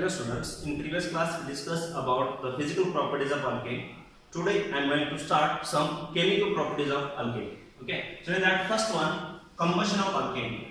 dear students, in previous class we discussed about the physical properties of alkane. Today I am going to start some chemical properties of alkane. Okay, so in that first one, combustion of alkane.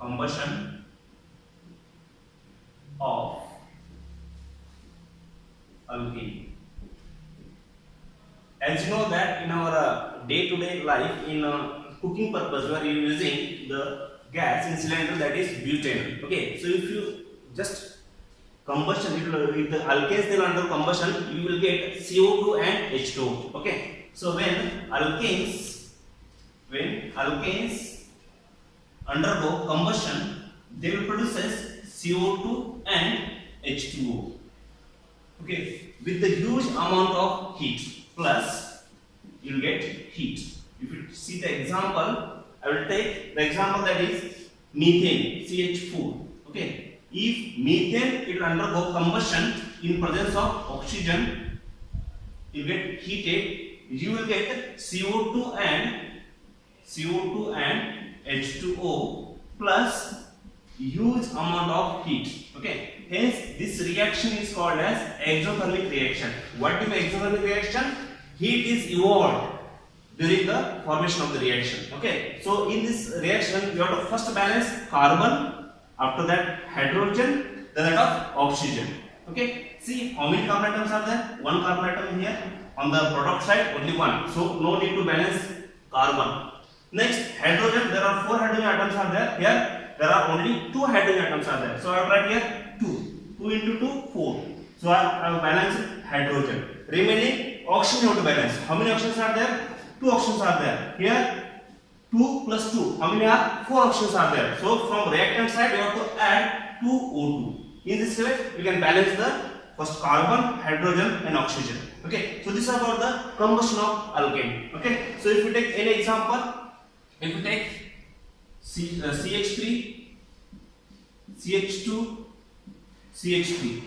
Combustion of alkane. As you know that in our day-to-day life, in cooking purpose, we are using the gas in cylinder, that is butane. Okay, so if you just combustion, if the alkanes they under combustion, you will get CO2 and H2O. Okay, so when alkanes undergo combustion, they will produce as CO2 and H2O. Okay, with the huge amount of heat, plus you will get heat. If you see the example, I will take the example, that is methane, CH4. Okay, if methane it will undergo combustion in presence of oxygen, you get heated, you will get CO2 and H2O plus huge amount of heat. Okay, hence this reaction is called as exothermic reaction. What is exothermic reaction? Heat is evolved during the formation of the reaction. Okay, so in this reaction you have to first balance carbon, after that hydrogen, then that of oxygen. Okay, see how many carbon atoms are there? One carbon atom here. On the product side only one, so no need to balance carbon. Next, hydrogen, there are 4 hydrogen atoms are there. Here there are only 2 hydrogen atoms are there, so I will write here 2 into 2, 4. So I have balanced hydrogen. Remaining oxygen have to balance. How many oxygens are there? 2 oxygens are there. Here 2 plus 2, how many are? 4 oxygens are there. So from reactant side you have to add 2 O2. In this way we can balance the first carbon, hydrogen and oxygen. Okay, so this is about the combustion of alkane. Okay, so if we take any example, if we take CH3, CH2, CH3.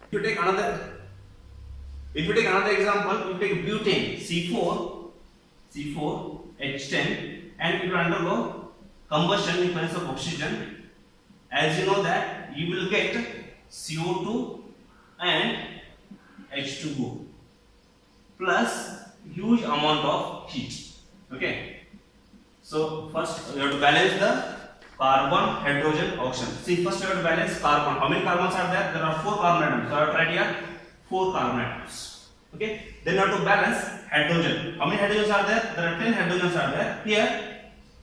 If you take another example, if you take butane, C4, H10, and it will undergo combustion in presence of oxygen. As you know that you will get CO2 and H2O plus huge amount of heat. Okay, so first you have to balance the carbon, hydrogen, oxygen. See, first you have to balance carbon. How many carbons are there? There are 4 carbon atoms. So I have to write here 4 carbon atoms. Okay, then you have to balance hydrogen. How many hydrogens are there? There are 10 hydrogens are there. Here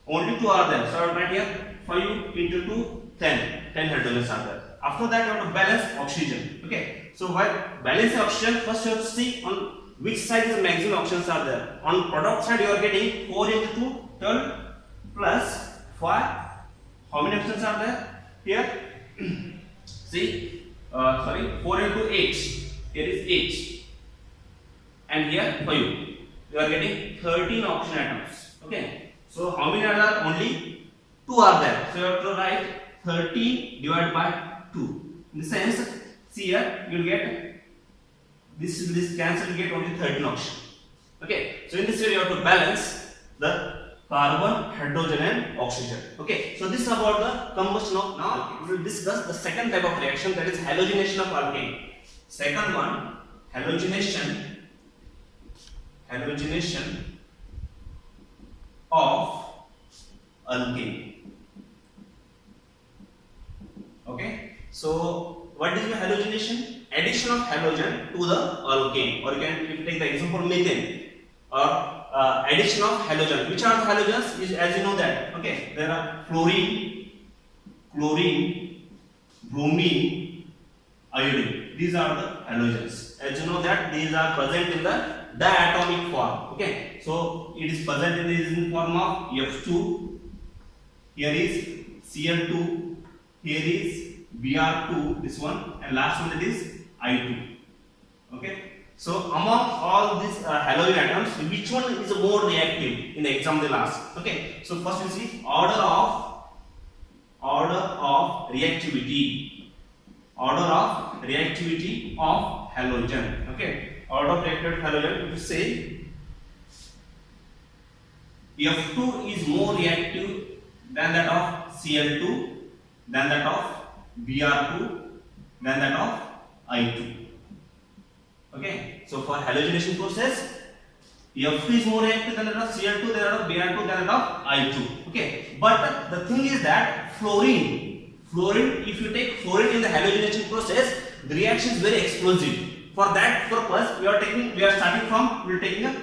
only 2 are there. So I will write here 5 into 2, 10 hydrogens are there. After that you have to balance oxygen. Okay, so while balancing oxygen, first you have to see on which side the maximum oxygens are there. On product side you are getting 4 into 2, 12 plus 5. How many oxygens are there? Here see, 4 into 8. Here is 8 and here 5. You are getting 13 oxygen atoms. Okay, so how many are there? Only 2 are there. So you have to write 13 divided by 2. In the sense, see here you will get this cancel, you get only 13 oxygen. Okay, so in this way you have to balance the carbon, hydrogen and oxygen. Okay, so this is about the combustion of. Now we will discuss the second type of reaction, that is halogenation of alkane. Second one, halogenation of alkane. Okay, so what is the halogenation? Addition of halogen to the alkane, or you can, if you take the example methane, or addition of halogen. Which are the halogens? Is, as you know that, okay, there are fluorine, bromine, iodine. These are the halogens. As you know that these are present in the diatomic form. Okay, so it is present in the form of F2. Here is Cl2. Here is Br2. This one, and last one, that is I2. Okay. So among all these halogen atoms, which one is more reactive? In the exam they will ask. Okay, so first we see order of reactivity of halogen. Okay, order of reactivity of halogen. If you say F2 is more reactive than that of Cl2, than that of Br2, than that of I2. Okay, so for halogenation process, F2 is more reactive than that of Cl2, than that of Br2, than that of I2. Okay, but the thing is that fluorine, if you take fluorine in the halogenation process, the reaction is very explosive. For that purpose, we are taking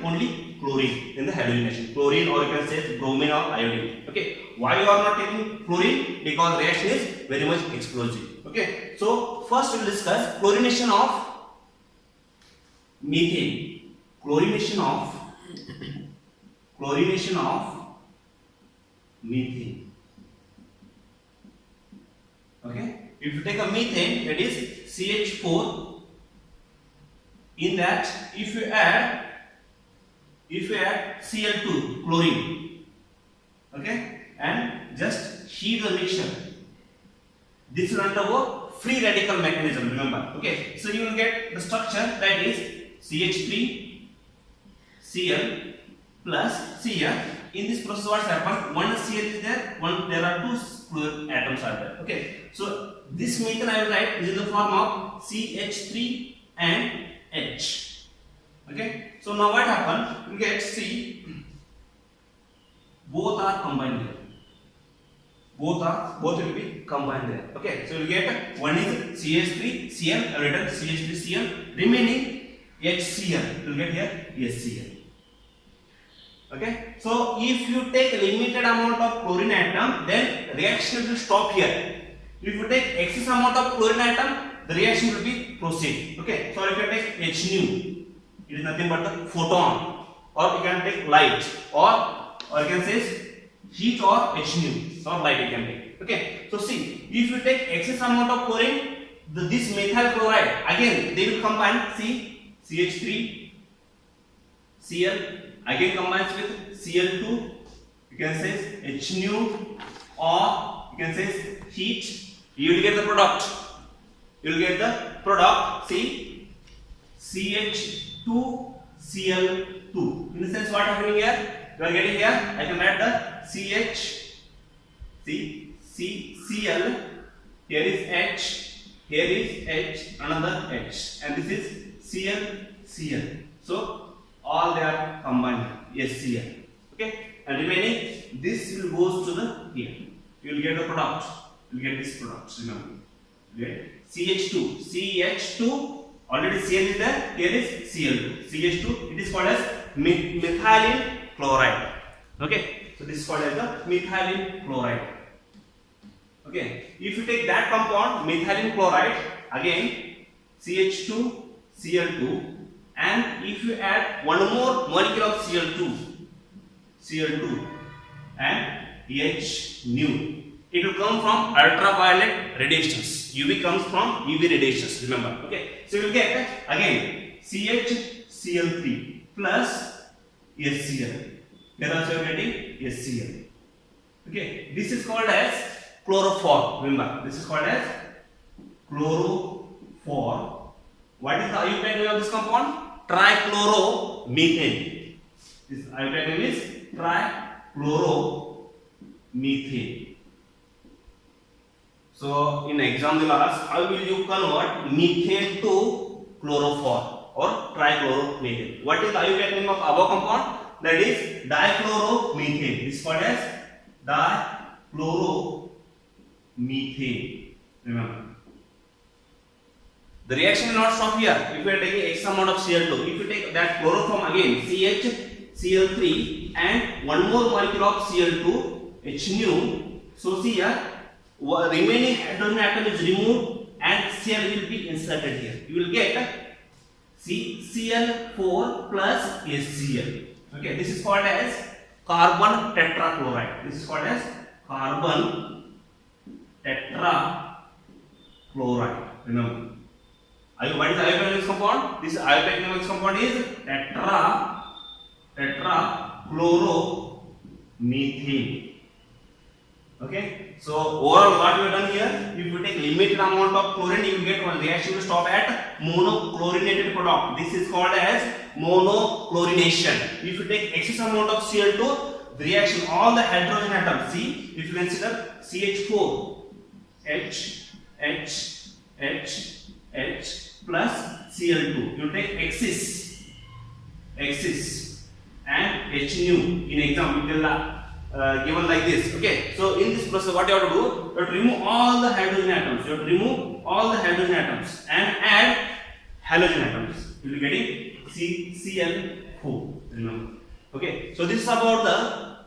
only chlorine in the halogenation. Chlorine, or you can say bromine or iodine. Okay, why you are not taking chlorine? Because reaction is very much explosive. Okay, so first we will discuss chlorination of methane. Chlorination of methane. Okay, if you take a methane, that is CH4. In that, if you add Cl2, chlorine, okay, and just heat the mixture, this will undergo free radical mechanism. Remember, okay, so you will get the structure, that is CH3 Cl plus Cl. In this process, what happens? One Cl is there, there are two fluorine atoms are there. Okay, so this methane I will write is in the form of CH3 and H. Okay, so now what happened? You get C, both are combined here. Both will be combined there. Okay, so you get one is CH3 Cl, written CH3 Cl, remaining HCl. You will get here HCl. Okay, so if you take limited amount of chlorine atom, then reaction will stop here. If you take excess amount of chlorine atom, the reaction will be proceed. Okay, so if you take H nu, it is nothing but the photon, or you can take light, or you can say heat or H nu, or light you can take. Okay, so see, if you take excess amount of chlorine, this methyl chloride, again they will combine. See, CH3 Cl again combines with Cl2, you can say H nu, or you can say heat, you will get the product. You will get the product. See, CH2 Cl2. In the sense, what happening here? You are getting here. I can write the CH. See, Cl. Here is H. Here is H. Another H. And this is Cl. So all they are combined. HCl. Okay. And remaining, this will goes to the here. You will get the product. You will get this product. Remember. Okay. CH2, already Cl is there, here is Cl2. CH2, it is called as methylene chloride. Okay, so this is called as the methylene chloride. Okay, if you take that compound, methylene chloride, again CH2, Cl2, and if you add one more molecule of Cl2 and H nu, it will come from ultraviolet radiations. UV comes from UV radiations, remember. Okay, so you will get again CHCl3 plus HCl. Here also you are getting HCl. Okay, this is called as chlorophore. Remember, this is called as chlorophore. What is the IUPAC name of this compound? Trichloromethane. This IUPAC name is trichloromethane. So in exam they will ask, how will you convert methane to chlorophore or trichloromethane? What is the IUPAC name of above compound? That is dichloromethane. This is called as dichloromethane. Remember. The reaction will not stop here. If you are taking X amount of Cl2, if you take that chloroform again, CHCl3 and one more molecule of Cl2, H nu. So see here, remaining hydrogen atom is removed and Cl will be inserted here. You will get Cl4 plus HCl. Okay, this is called as carbon tetrachloride. This is called as carbon tetrachloride. Remember. What is the IUPAC name of this compound? This IUPAC name of this compound is tetrachloromethane. Okay, so overall what we have done here, if you take limited amount of chlorine, you will get one reaction will stop at monochlorinated product. This is called as monochlorination. If you take excess amount of Cl2, the reaction, all the hydrogen atoms. See, if you consider CH4, H plus Cl2. You take Xis and H nu. In example, given like this. Okay. So in this process, what you have to do? You have to remove all the hydrogen atoms. You have to remove all the hydrogen atoms and add halogen atoms. You will be getting Cl4. Remember. Okay. So this is about the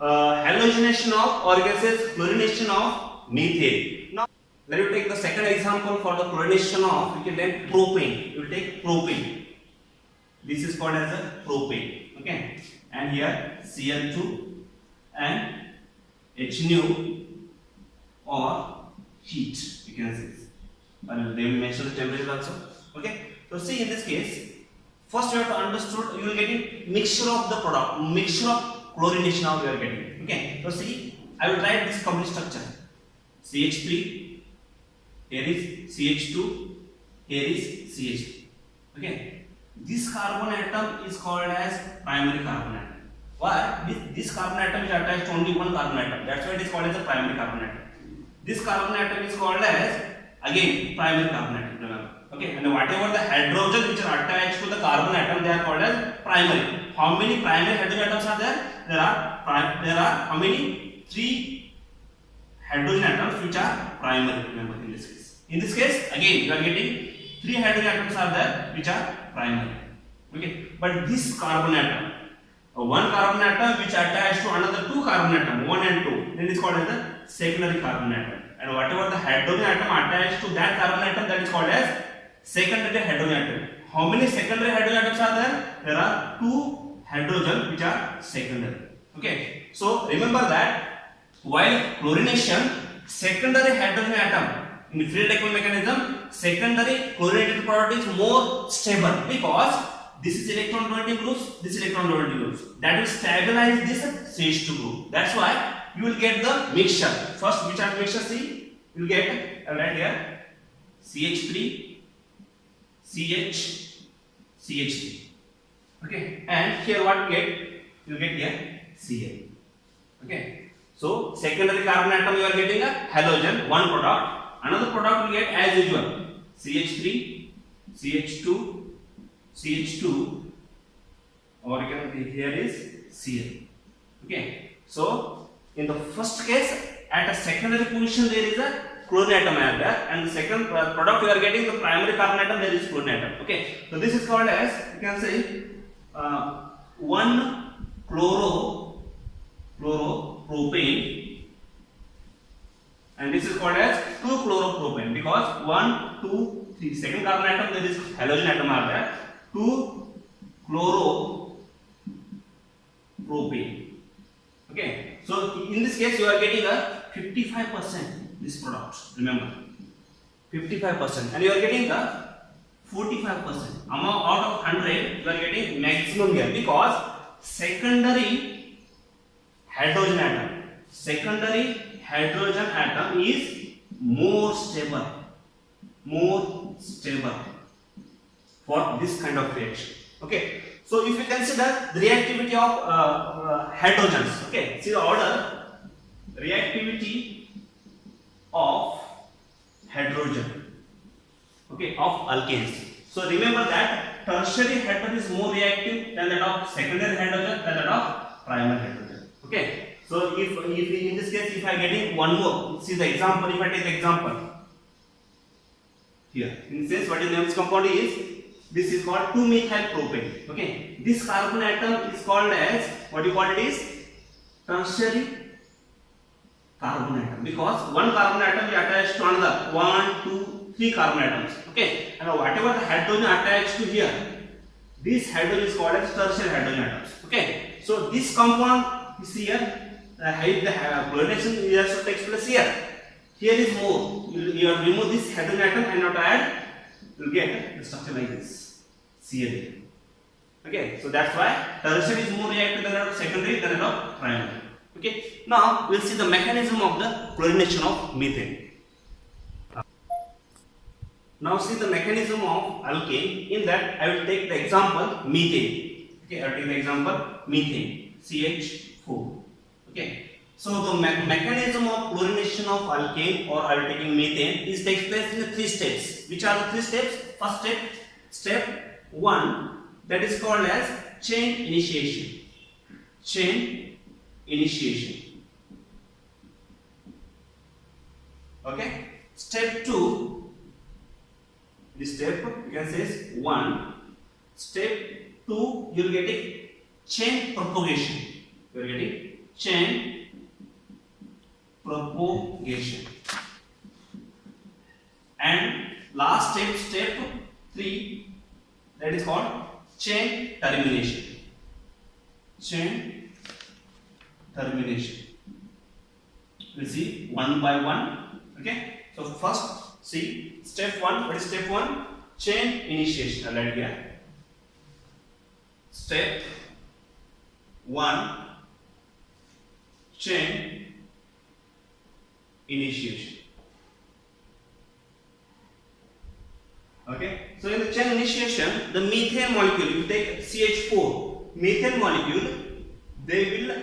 halogenation of, or you can say chlorination of methane. Now let you take the second example for the chlorination of, we can take propane. You will take propane. This is called as a propane. Okay. And here Cl2 and H nu or heat, you can say. And they will mention the temperature also. Okay. So see, in this case, first you have to understand, you will get mixture of the product, mixture of chlorination now you are getting. Okay. So see, I will write this complete structure. CH3, here is CH2, here is CH3. Okay. This carbon atom is called as primary carbon atom. Why? This carbon atom is attached to only one carbon atom. That's why it is called as a primary carbon atom. This carbon atom is called as, again, primary carbon atom. Remember. Okay. And whatever the hydrogen which are attached to the carbon atom, they are called as primary. How many primary hydrogen atoms are there? There are how many? 3 hydrogen atoms which are primary. Remember, in this case. In this case, again, you are getting 3 hydrogen atoms are there which are primary. Okay. But this carbon atom, one carbon atom which attached to another 2 carbon atom, 1 and 2, then it is called as the secondary carbon atom. And whatever the hydrogen atom attached to that carbon atom, that is called as secondary hydrogen atom. How many secondary hydrogen atoms are there? There are 2 hydrogen which are secondary. Okay. So remember that while chlorination, secondary hydrogen atom in the free radical mechanism, secondary chlorinated product is more stable because this is electron donating groups, this electron donating groups. That will stabilize this CH2 group. That's why you will get the mixture. First, which are mixture? See, you will get right here CH3, CH, CH3. Okay, and here what you get? You get here Cl. Okay, so secondary carbon atom you are getting a halogen, one product. Another product you get as usual CH3, CH2, CH2, or you can here is Cl. Okay, so in the first case, at a secondary position there is a chlorine atom there, and the second product you are getting the primary carbon atom, there is chlorine atom. Okay, so this is called as, you can say 1 chloropropane, and this is called as 2 chloropropane because 1, 2, 3 second carbon atom, there is halogen atom are there. 2 chloropropane. Okay, so in this case you are getting a 55% this product. Remember, 55%, and you are getting the 45%. Among out of 100, you are getting maximum here because secondary hydrogen atom is more stable for this kind of reaction. Okay, so if you consider the reactivity of hydrogens, okay, see the order, reactivity of hydrogen, okay, of alkanes. So remember that tertiary hydrogen is more reactive than that of secondary hydrogen than that of primary hydrogen. Okay, so if in this case if I getting one more, see the example. If I take the example here, in this case what is the name of this compound is, this is called 2-methyl propane. Okay, this carbon atom is called as, what you call it is, tertiary carbon atom because one carbon atom is attached to another 1, 2, 3 carbon atoms. Okay, and whatever the hydrogen attached to here, this hydrogen is called as tertiary hydrogen atoms. Okay, so this compound is here. The chlorination also takes place here. Here is more. You have remove this hydrogen atom and not add, you will get the structure like this, Cl. Okay, so that's why tertiary is more reactive than that of secondary than that of primary. Okay, now we will see the mechanism of the chlorination of methane. Now see the mechanism of alkane. In that I will take the example methane. Okay, I will take the example methane, CH4. So the mechanism of chlorination of alkane or aldehyde methane is takes place in 3 steps. Which are the 3 steps? First step, step 1, that is called as chain initiation. Chain initiation. Okay. Step 2. This step you can say is 1. Step 2, you will get a chain propagation. You are getting chain propagation. And last step, step 3, that is called chain termination. Chain termination. We'll see one by one. Okay. So first, see step 1. What is step 1? Chain initiation. Alright, yeah. Step 1, chain initiation. Okay. So in the chain initiation, the methane molecule, you take CH4, methane molecule, they will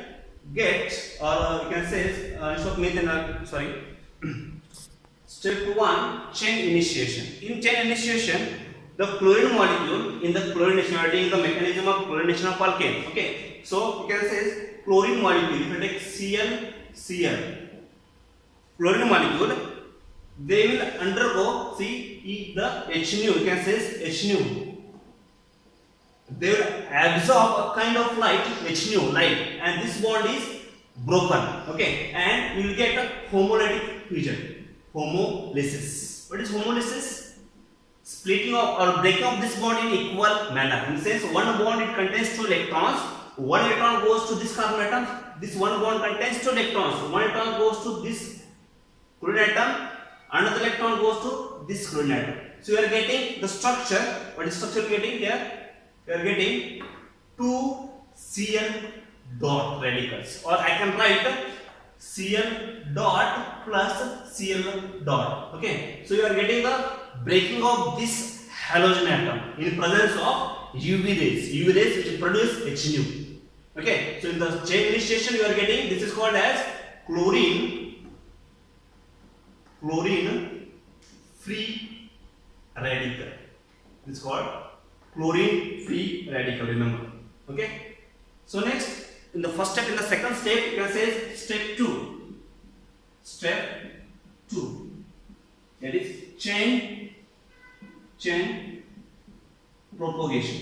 get, or you can say instead of methane, sorry. Step 1, chain initiation. In chain initiation, the chlorine molecule in the chlorination, in the mechanism of chlorination of alkane. Okay. So you can say chlorine molecule, if you take Cl, chlorine molecule, they will undergo, see the H nu, you can say H nu. They will absorb a kind of light, H nu, light, and this bond is broken. Okay. And you will get a homolytic fusion. Homolysis. What is homolysis? Splitting of or breaking of this bond in equal manner. In the sense, one bond it contains 2 electrons. One electron goes to this carbon atom. This one bond contains 2 electrons. One electron goes to this chlorine atom. Another electron goes to this chlorine atom. So you are getting the structure. What is structure you are getting here? You are getting 2 Cl dot radicals. Or I can write Cl dot plus Cl dot. Okay. So you are getting the breaking of this halogen atom in presence of UV rays. UV rays which produce H nu. Okay. So in the chain initiation you are getting, this is called as chlorine free radical. This is called chlorine free radical. Remember. Okay. So next, in the first step, in the second step, you can say step 2. Step 2. That is chain propagation.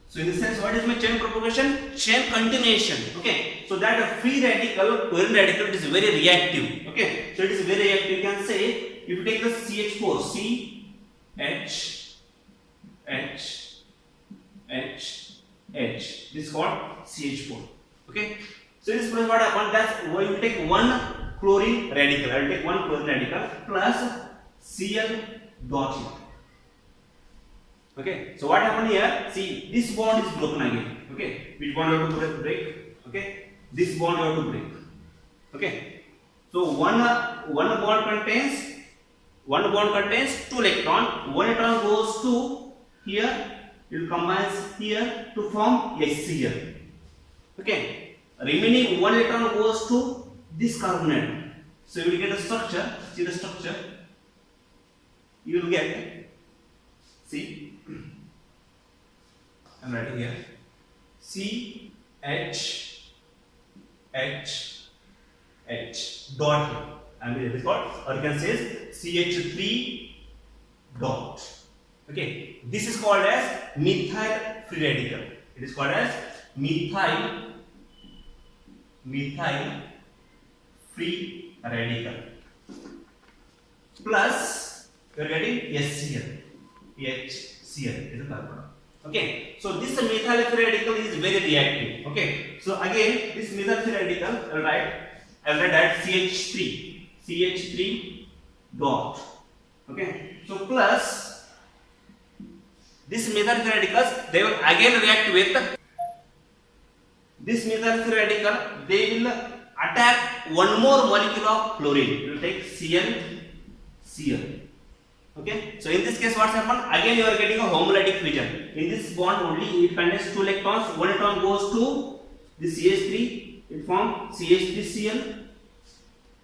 So in this sense, what is my chain propagation? Chain continuation. Okay. So that a free radical, chlorine radical, it is very reactive. Okay. So it is very reactive. You can say, if you take the CH4, H, this is called CH4. Okay. So this is what happens. That's why you take one chlorine radical. I will take one chlorine radical plus Cl dot here. Okay. So what happened here? See, this bond is broken again. Okay. Which bond you have to break? Okay. This bond you have to break. Okay. So one bond contains 2 electron. One electron goes to here. It will combine here to form HCl. Okay. Remaining 1 electron goes to this carbon atom. So you will get a structure. See the structure. You will get. See. I am writing here. CH dot. I mean it is called, or you can say CH3 dot. Okay. This is called as methyl free radical. It is called as methyl free radical. Plus you are getting HCl. HCl is a carbon. Okay. So this methyl free radical is very reactive. Okay. So again this methyl free radical, I will write that CH3 dot. Okay. So plus this methyl free radicals, they will again react with this methyl free radical. They will attack one more molecule of chlorine. You will take Cl. Okay. So in this case, what's happened? Again, you are getting a homolytic fusion. In this bond only, it contains 2 electrons. One electron goes to the CH3. it forms CH3Cl,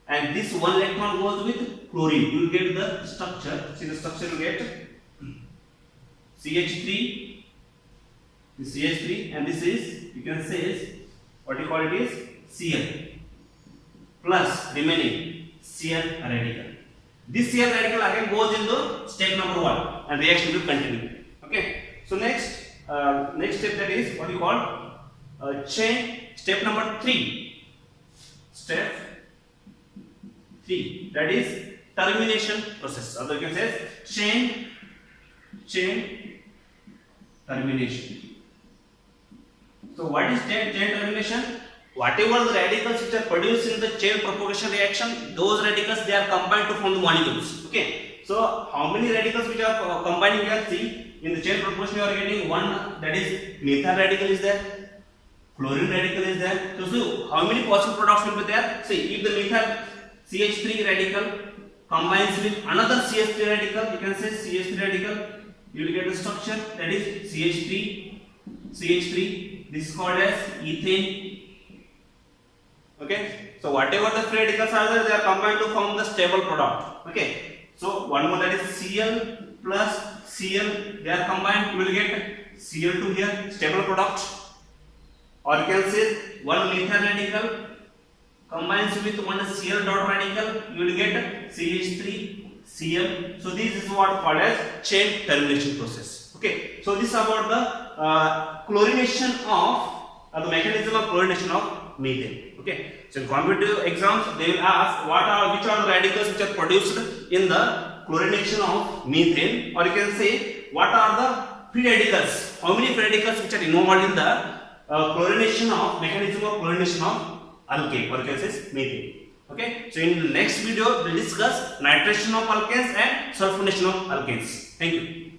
and this one electron goes with chlorine. You will get the structure. See the structure you get CH3, this CH3, and this is, you can say is, what you call it is Cl plus remaining Cl radical. This Cl radical again goes into step number 1 and reaction will continue. Okay. So next step, that is what you call chain. Step number 3. Step 3, that is termination process. Or you can say chain termination. So what is chain termination? Whatever the radicals which are produced in the chain propagation reaction, those radicals they are combined to form the molecules. Okay. So how many radicals which are combined, you can see in the chain propagation you are getting one, that is methyl radical is there, chlorine radical is there. So how many possible products will be there? See, if the methyl CH3 radical combines with another CH3 radical, you can say CH3 radical, you will get the structure, that is CH3. This is called as ethane. Okay. So whatever the free radicals are there, they are combined to form the stable product. Okay. So one more, that is Cl plus Cl, they are combined, you will get Cl2 here, stable product. Or you can say one methyl radical combines with one Cl dot radical, you will get CH3Cl. So this is what called as chain termination process. Okay. So this is about the chlorination of the mechanism of chlorination of methane. Okay. So in competitive exams they will ask which are the radicals which are produced in the chlorination of methane, or you can say what are the free radicals, how many free radicals which are involved in the mechanism of chlorination of alkane, or you can say methane. Okay. So in the next video we will discuss nitration of alkanes and sulfonation of alkanes. Thank you.